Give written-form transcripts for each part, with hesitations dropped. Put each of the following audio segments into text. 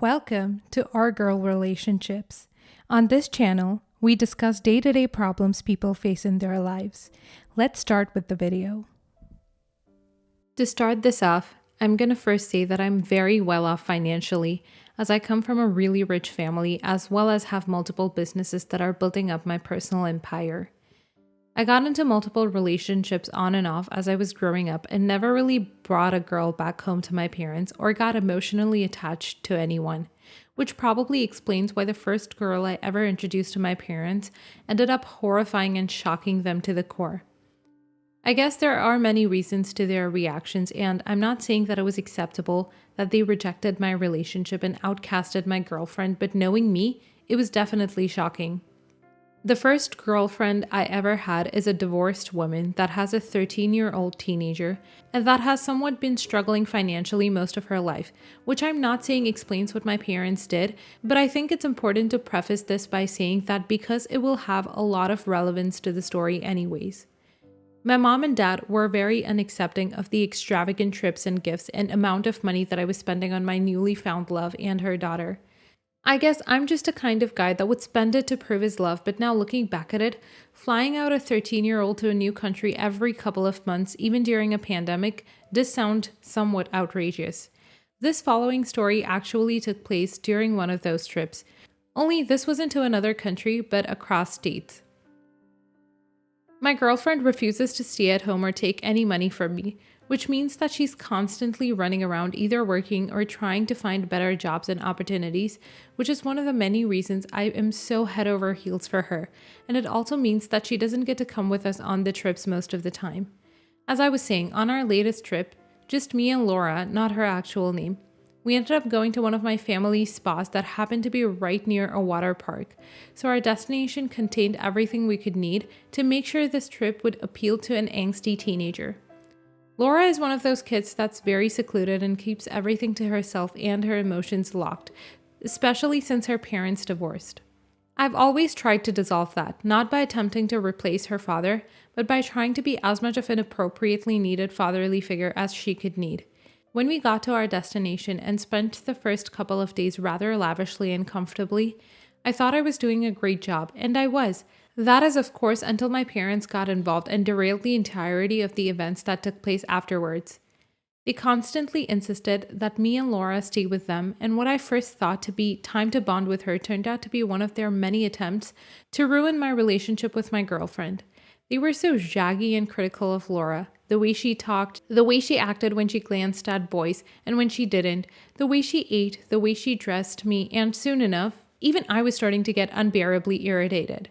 Welcome to Our Girl Relationships. On this channel, we discuss day-to-day problems people face in their lives. Let's start with the video. To start this off, I'm going to first say that I'm very well off financially, as I come from a really rich family as well as have multiple businesses that are building up my personal empire. I got into multiple relationships on and off as I was growing up and never really brought a girl back home to my parents or got emotionally attached to anyone, which probably explains why the first girl I ever introduced to my parents ended up horrifying and shocking them to the core. I guess there are many reasons to their reactions, and I'm not saying that it was acceptable that they rejected my relationship and outcasted my girlfriend, but knowing me, it was definitely shocking. The first girlfriend I ever had is a divorced woman that has a 13-year-old teenager and that has somewhat been struggling financially most of her life, which I'm not saying explains what my parents did, but I think it's important to preface this by saying that because it will have a lot of relevance to the story anyways. My mom and dad were very unaccepting of the extravagant trips and gifts and amount of money that I was spending on my newly found love and her daughter. I guess I'm just a kind of guy that would spend it to prove his love, but now looking back at it, flying out a 13-year-old to a new country every couple of months, even during a pandemic, does sound somewhat outrageous. This following story actually took place during one of those trips, only this wasn't to another country, but across states. My girlfriend refuses to stay at home or take any money from me, which means that she's constantly running around either working or trying to find better jobs and opportunities, which is one of the many reasons I am so head over heels for her, and it also means that she doesn't get to come with us on the trips most of the time. As I was saying, on our latest trip, just me and Laura, not her actual name, we ended up going to one of my family's spas that happened to be right near a water park, so our destination contained everything we could need to make sure this trip would appeal to an angsty teenager. Laura is one of those kids that's very secluded and keeps everything to herself and her emotions locked, especially since her parents divorced. I've always tried to dissolve that, not by attempting to replace her father, but by trying to be as much of an appropriately needed fatherly figure as she could need. When we got to our destination and spent the first couple of days rather lavishly and comfortably, I thought I was doing a great job, and I was. That is, of course, until my parents got involved and derailed the entirety of the events that took place afterwards. They constantly insisted that me and Laura stay with them, and what I first thought to be time to bond with her turned out to be one of their many attempts to ruin my relationship with my girlfriend. They were so jaggy and critical of Laura. The way she talked, the way she acted when she glanced at boys and when she didn't, the way she ate, the way she dressed me, and soon enough, even I was starting to get unbearably irritated.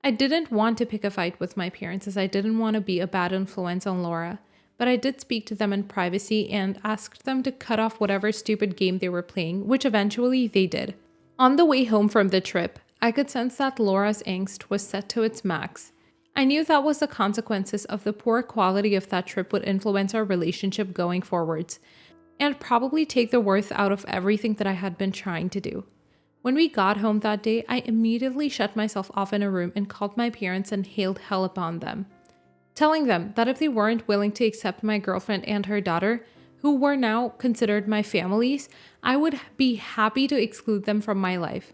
I didn't want to pick a fight with my parents as I didn't want to be a bad influence on Laura, but I did speak to them in privacy and asked them to cut off whatever stupid game they were playing, which eventually they did. On the way home from the trip, I could sense that Laura's angst was set to its max. I knew that was the consequences of the poor quality of that trip would influence our relationship going forwards, and probably take the worth out of everything that I had been trying to do. When we got home that day, I immediately shut myself off in a room and called my parents and hailed hell upon them, telling them that if they weren't willing to accept my girlfriend and her daughter, who were now considered my families, I would be happy to exclude them from my life.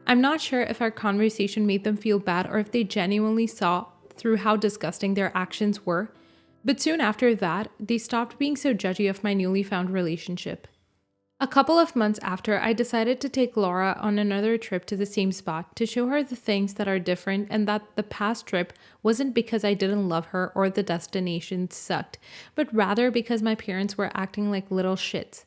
I'm not sure if our conversation made them feel bad or if they genuinely saw through how disgusting their actions were, but soon after that, they stopped being so judgy of my newly found relationship. A couple of months after, I decided to take Laura on another trip to the same spot to show her the things that are different and that the past trip wasn't because I didn't love her or the destination sucked, but rather because my parents were acting like little shits.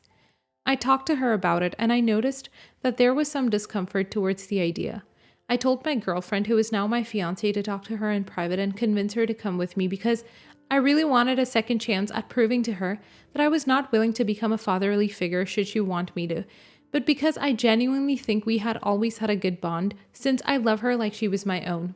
I talked to her about it and I noticed that there was some discomfort towards the idea. I told my girlfriend, who is now my fiancée, to talk to her in private and convince her to come with me because I really wanted a second chance at proving to her that I was not willing to become a fatherly figure should she want me to, but because I genuinely think we had always had a good bond since I love her like she was my own.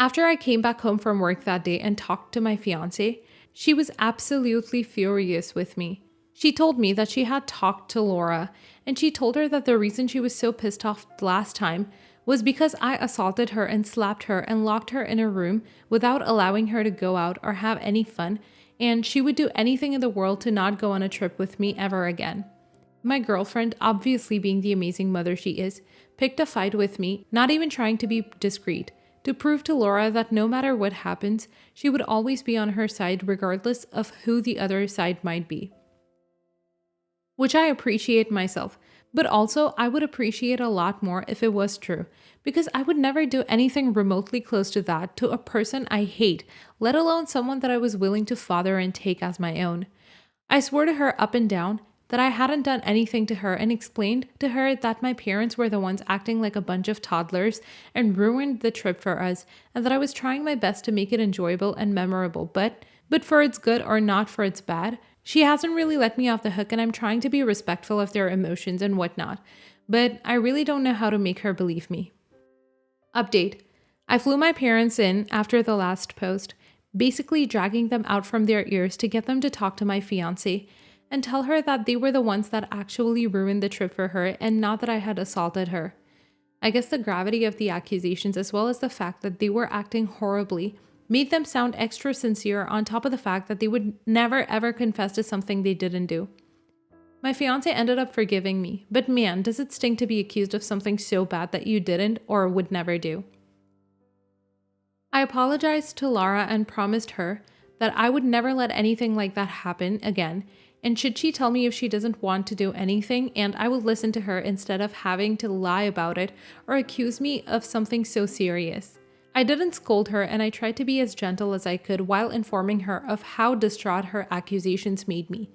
After I came back home from work that day and talked to my fiancée, she was absolutely furious with me. She told me that she had talked to Laura, and she told her that the reason she was so pissed off last time was because I assaulted her and slapped her and locked her in a room without allowing her to go out or have any fun, and she would do anything in the world to not go on a trip with me ever again. My girlfriend, obviously being the amazing mother she is, picked a fight with me, not even trying to be discreet, to prove to Laura that no matter what happens, she would always be on her side regardless of who the other side might be. Which I appreciate myself, but also I would appreciate a lot more if it was true, because I would never do anything remotely close to that to a person I hate, let alone someone that I was willing to father and take as my own. I swore to her up and down that I hadn't done anything to her and explained to her that my parents were the ones acting like a bunch of toddlers and ruined the trip for us, and that I was trying my best to make it enjoyable and memorable, but for its good or not for its bad, she hasn't really let me off the hook, and I'm trying to be respectful of their emotions and whatnot, but I really don't know how to make her believe me. Update. I flew my parents in after the last post, basically dragging them out from their ears to get them to talk to my fiancé and tell her that they were the ones that actually ruined the trip for her and not that I had assaulted her. I guess the gravity of the accusations, as well as the fact that they were acting horribly, made them sound extra sincere, on top of the fact that they would never ever confess to something they didn't do. My fiancé ended up forgiving me, but man, does it sting to be accused of something so bad that you didn't or would never do. I apologized to Laura and promised her that I would never let anything like that happen again, and should she tell me if she doesn't want to do anything, and I will listen to her instead of having to lie about it or accuse me of something so serious. I didn't scold her, and I tried to be as gentle as I could while informing her of how distraught her accusations made me.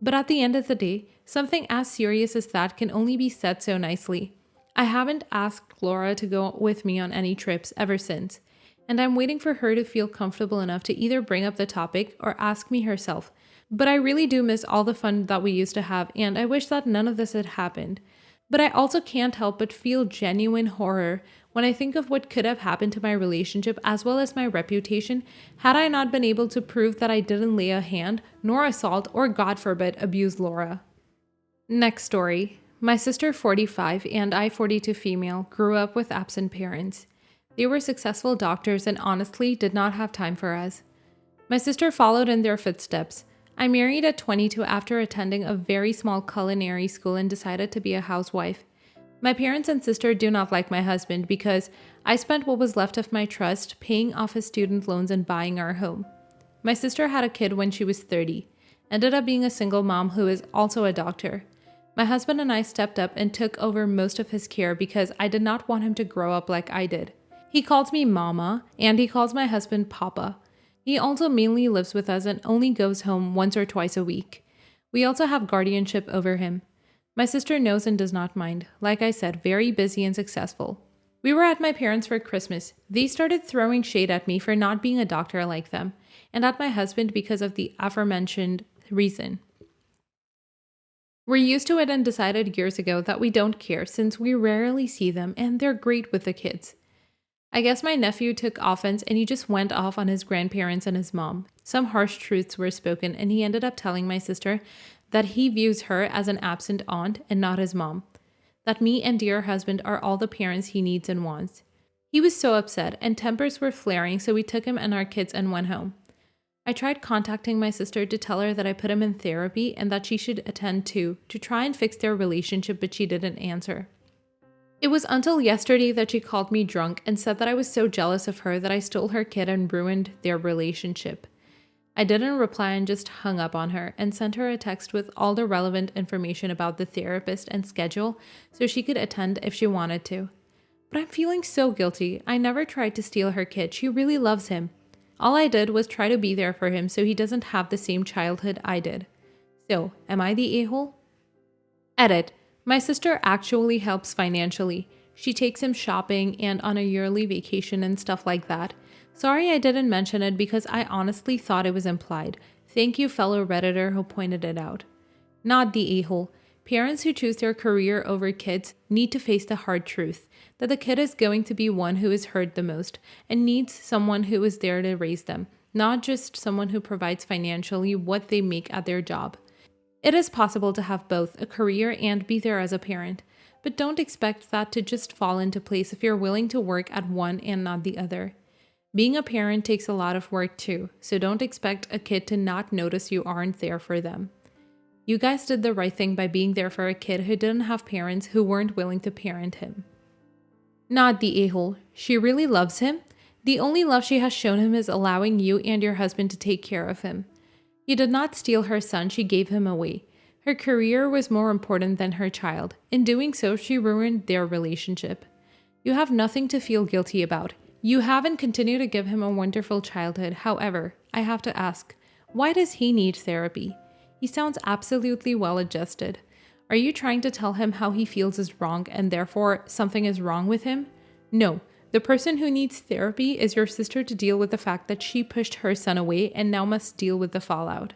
But at the end of the day, something as serious as that can only be said so nicely. I haven't asked Laura to go with me on any trips ever since, and I'm waiting for her to feel comfortable enough to either bring up the topic or ask me herself. But I really do miss all the fun that we used to have, and I wish that none of this had happened. But I also can't help but feel genuine horror when I think of what could have happened to my relationship as well as my reputation had I not been able to prove that I didn't lay a hand, nor assault, or God forbid, abuse Laura. Next story. My sister, 45, and I, 42 female, grew up with absent parents. They were successful doctors and honestly did not have time for us. My sister followed in their footsteps. I married at 22 after attending a very small culinary school and decided to be a housewife. My parents and sister do not like my husband because I spent what was left of my trust paying off his student loans and buying our home. My sister had a kid when she was 30, ended up being a single mom who is also a doctor. My husband and I stepped up and took over most of his care because I did not want him to grow up like I did. He calls me Mama, and he calls my husband Papa. He also mainly lives with us and only goes home once or twice a week. We also have guardianship over him. My sister knows and does not mind. Like I said, very busy and successful. We were at my parents for Christmas. They started throwing shade at me for not being a doctor like them, and at my husband because of the aforementioned reason. We're used to it and decided years ago that we don't care since we rarely see them and they're great with the kids. I guess my nephew took offense and he just went off on his grandparents and his mom. Some harsh truths were spoken and he ended up telling my sister that he views her as an absent aunt and not his mom. That me and dear husband are all the parents he needs and wants. He was so upset and tempers were flaring, so we took him and our kids and went home. I tried contacting my sister to tell her that I put him in therapy and that she should attend too, to try and fix their relationship, but she didn't answer. It was until yesterday that she called me drunk and said that I was so jealous of her that I stole her kid and ruined their relationship. I didn't reply and just hung up on her and sent her a text with all the relevant information about the therapist and schedule so she could attend if she wanted to. But I'm feeling so guilty. I never tried to steal her kid. She really loves him. All I did was try to be there for him so he doesn't have the same childhood I did. So, am I the a-hole? Edit. My sister actually helps financially. She takes him shopping and on a yearly vacation and stuff like that. Sorry I didn't mention it because I honestly thought it was implied. Thank you, fellow Redditor who pointed it out. Not the a-hole. Parents who choose their career over kids need to face the hard truth that the kid is going to be one who is hurt the most and needs someone who is there to raise them, not just someone who provides financially what they make at their job. It is possible to have both a career and be there as a parent, but don't expect that to just fall into place if you're willing to work at one and not the other. Being a parent takes a lot of work too, so don't expect a kid to not notice you aren't there for them. You guys did the right thing by being there for a kid who didn't have parents who weren't willing to parent him. Not the a-hole. She really loves him. The only love she has shown him is allowing you and your husband to take care of him. You did not steal her son, she gave him away. Her career was more important than her child. In doing so, she ruined their relationship. You have nothing to feel guilty about. You have and continue to give him a wonderful childhood. However, I have to ask, why does he need therapy? He sounds absolutely well adjusted. Are you trying to tell him how he feels is wrong and therefore something is wrong with him? No. The person who needs therapy is your sister to deal with the fact that she pushed her son away and now must deal with the fallout.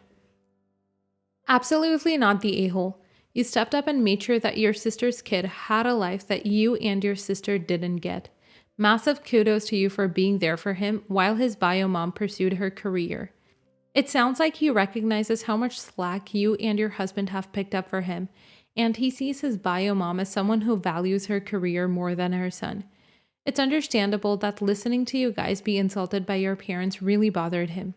Absolutely not the a-hole. You stepped up and made sure that your sister's kid had a life that you and your sister didn't get. Massive kudos to you for being there for him while his bio mom pursued her career. It sounds like he recognizes how much slack you and your husband have picked up for him, and he sees his bio mom as someone who values her career more than her son. It's understandable that listening to you guys be insulted by your parents really bothered him.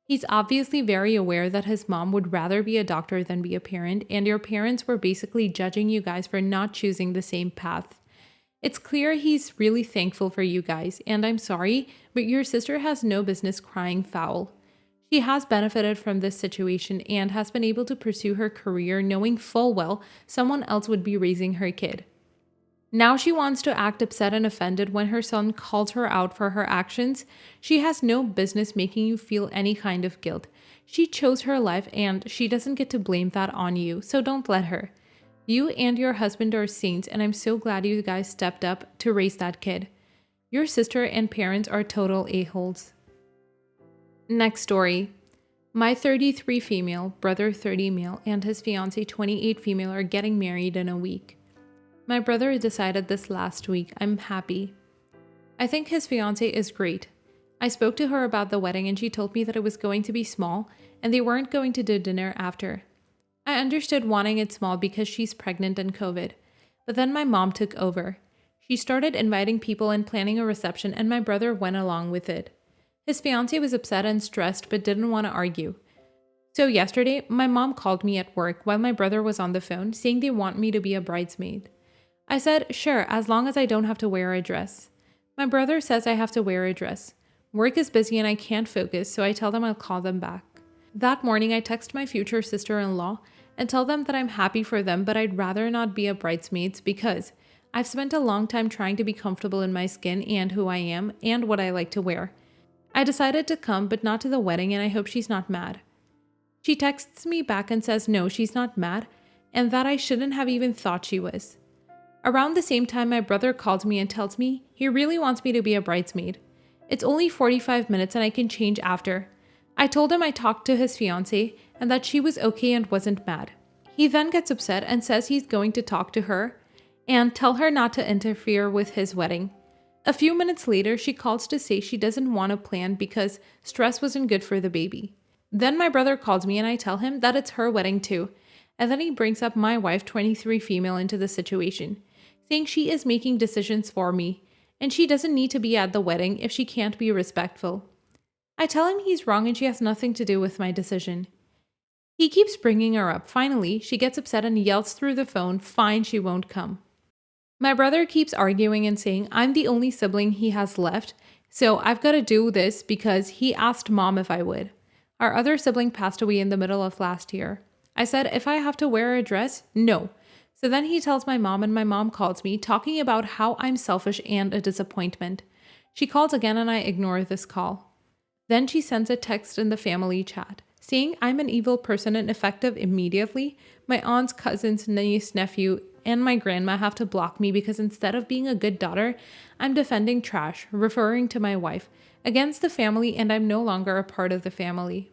He's obviously very aware that his mom would rather be a doctor than be a parent, and your parents were basically judging you guys for not choosing the same path. It's clear he's really thankful for you guys, and I'm sorry, but your sister has no business crying foul. She has benefited from this situation and has been able to pursue her career knowing full well someone else would be raising her kid. Now she wants to act upset and offended when her son calls her out for her actions. She has no business making you feel any kind of guilt. She chose her life and she doesn't get to blame that on you, so don't let her. You and your husband are saints, and I'm so glad you guys stepped up to raise that kid. Your sister and parents are total a-holes. Next story. My 33 female, brother 30 male, and his fiancée 28 female are getting married in a week. My brother decided this last week. I'm happy. I think his fiancée is great. I spoke to her about the wedding and she told me that it was going to be small and they weren't going to do dinner after. I understood wanting it small because she's pregnant and COVID. But then my mom took over. She started inviting people and planning a reception, and my brother went along with it. His fiancée was upset and stressed but didn't want to argue. So yesterday, my mom called me at work while my brother was on the phone saying they want me to be a bridesmaid. I said, sure, as long as I don't have to wear a dress. My brother says I have to wear a dress. Work is busy and I can't focus, so I tell them I'll call them back. That morning, I text my future sister-in-law and tell them that I'm happy for them, but I'd rather not be a bridesmaid because I've spent a long time trying to be comfortable in my skin and who I am and what I like to wear. I decided to come, but not to the wedding, and I hope she's not mad. She texts me back and says no, she's not mad, and that I shouldn't have even thought she was. Around the same time, my brother calls me and tells me he really wants me to be a bridesmaid. It's only 45 minutes and I can change after. I told him I talked to his fiancée and that she was okay and wasn't mad. He then gets upset and says he's going to talk to her and tell her not to interfere with his wedding. A few minutes later, she calls to say she doesn't want to plan because stress wasn't good for the baby. Then my brother calls me and I tell him that it's her wedding too. And then he brings up my wife, 23 female, into the situation, saying she is making decisions for me, and she doesn't need to be at the wedding if she can't be respectful. I tell him he's wrong and she has nothing to do with my decision. He keeps bringing her up. Finally, she gets upset and yells through the phone, fine, she won't come. My brother keeps arguing and saying I'm the only sibling he has left, so I've got to do this because he asked mom if I would. Our other sibling passed away in the middle of last year. I said if I have to wear a dress, no. So then he tells my mom and my mom calls me, talking about how I'm selfish and a disappointment. She calls again and I ignore this call. Then she sends a text in the family chat, saying I'm an evil person and effective immediately. My aunts, cousins, niece, nephew, and my grandma have to block me because instead of being a good daughter, I'm defending trash, referring to my wife, against the family, and I'm no longer a part of the family.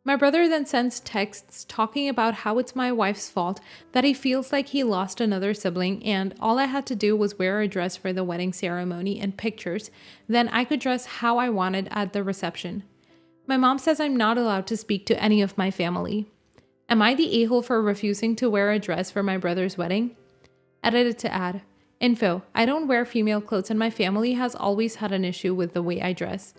My brother then sends texts talking about how it's my wife's fault that he feels like he lost another sibling and all I had to do was wear a dress for the wedding ceremony and pictures, then I could dress how I wanted at the reception. My mom says I'm not allowed to speak to any of my family. Am I the a-hole for refusing to wear a dress for my brother's wedding? Edited to add. Info, I don't wear female clothes and my family has always had an issue with the way I dress.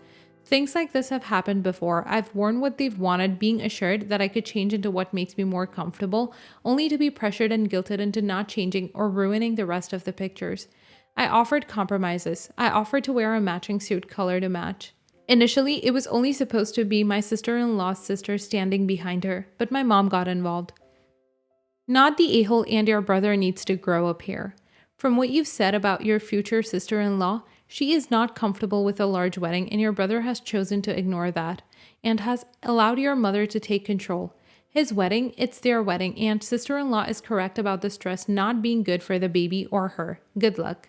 Things like this have happened before. I've worn what they've wanted, being assured that I could change into what makes me more comfortable, only to be pressured and guilted into not changing or ruining the rest of the pictures. I offered compromises. I offered to wear a matching suit color to match. Initially, it was only supposed to be my sister-in-law's sister standing behind her, but my mom got involved. Not the a-hole and your brother needs to grow up here. From what you've said about your future sister-in-law, she is not comfortable with a large wedding and your brother has chosen to ignore that and has allowed your mother to take control. His wedding, it's their wedding, and sister-in-law is correct about the stress not being good for the baby or her. Good luck.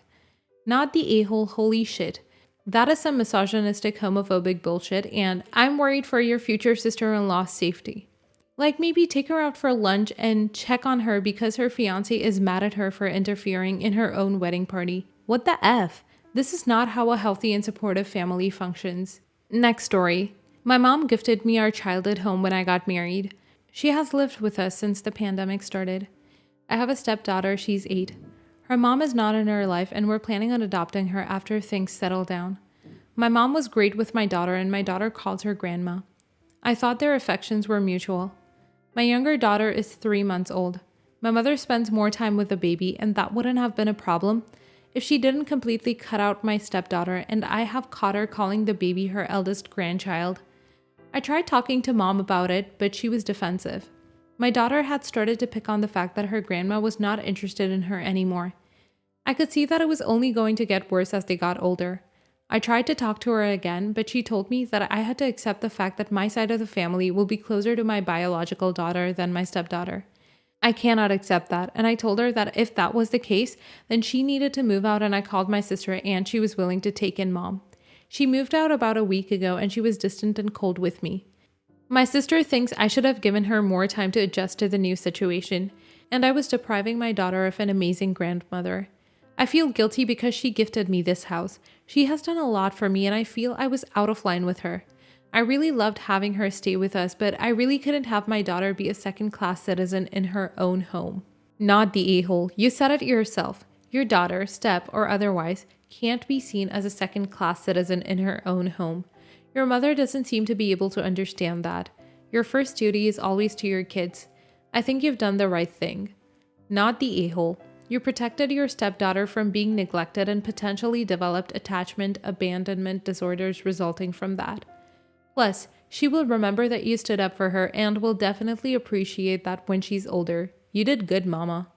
Not the a-hole, holy shit. That is some misogynistic, homophobic bullshit, and I'm worried for your future sister-in-law's safety. Like maybe take her out for lunch and check on her because her fiancé is mad at her for interfering in her own wedding party. What the F? This is not how a healthy and supportive family functions. Next story. My mom gifted me our childhood home when I got married. She has lived with us since the pandemic started. I have a stepdaughter, she's 8. Her mom is not in her life and we're planning on adopting her after things settle down. My mom was great with my daughter and my daughter calls her grandma. I thought their affections were mutual. My younger daughter is 3 months old. My mother spends more time with the baby and that wouldn't have been a problem if she didn't completely cut out my stepdaughter and I have caught her calling the baby her eldest grandchild. I tried talking to mom about it, but she was defensive. My daughter had started to pick on the fact that her grandma was not interested in her anymore. I could see that it was only going to get worse as they got older. I tried to talk to her again, but she told me that I had to accept the fact that my side of the family will be closer to my biological daughter than my stepdaughter. I cannot accept that, and I told her that if that was the case, then she needed to move out and I called my sister and she was willing to take in mom. She moved out about a week ago and she was distant and cold with me. My sister thinks I should have given her more time to adjust to the new situation, and I was depriving my daughter of an amazing grandmother. I feel guilty because she gifted me this house. She has done a lot for me and I feel I was out of line with her. I really loved having her stay with us, but I really couldn't have my daughter be a second-class citizen in her own home. Not the a-hole. You said it yourself. Your daughter, step or otherwise, can't be seen as a second-class citizen in her own home. Your mother doesn't seem to be able to understand that. Your first duty is always to your kids. I think you've done the right thing. Not the a-hole. You protected your stepdaughter from being neglected and potentially developed attachment abandonment disorders resulting from that. Plus, she will remember that you stood up for her and will definitely appreciate that when she's older. You did good, mama.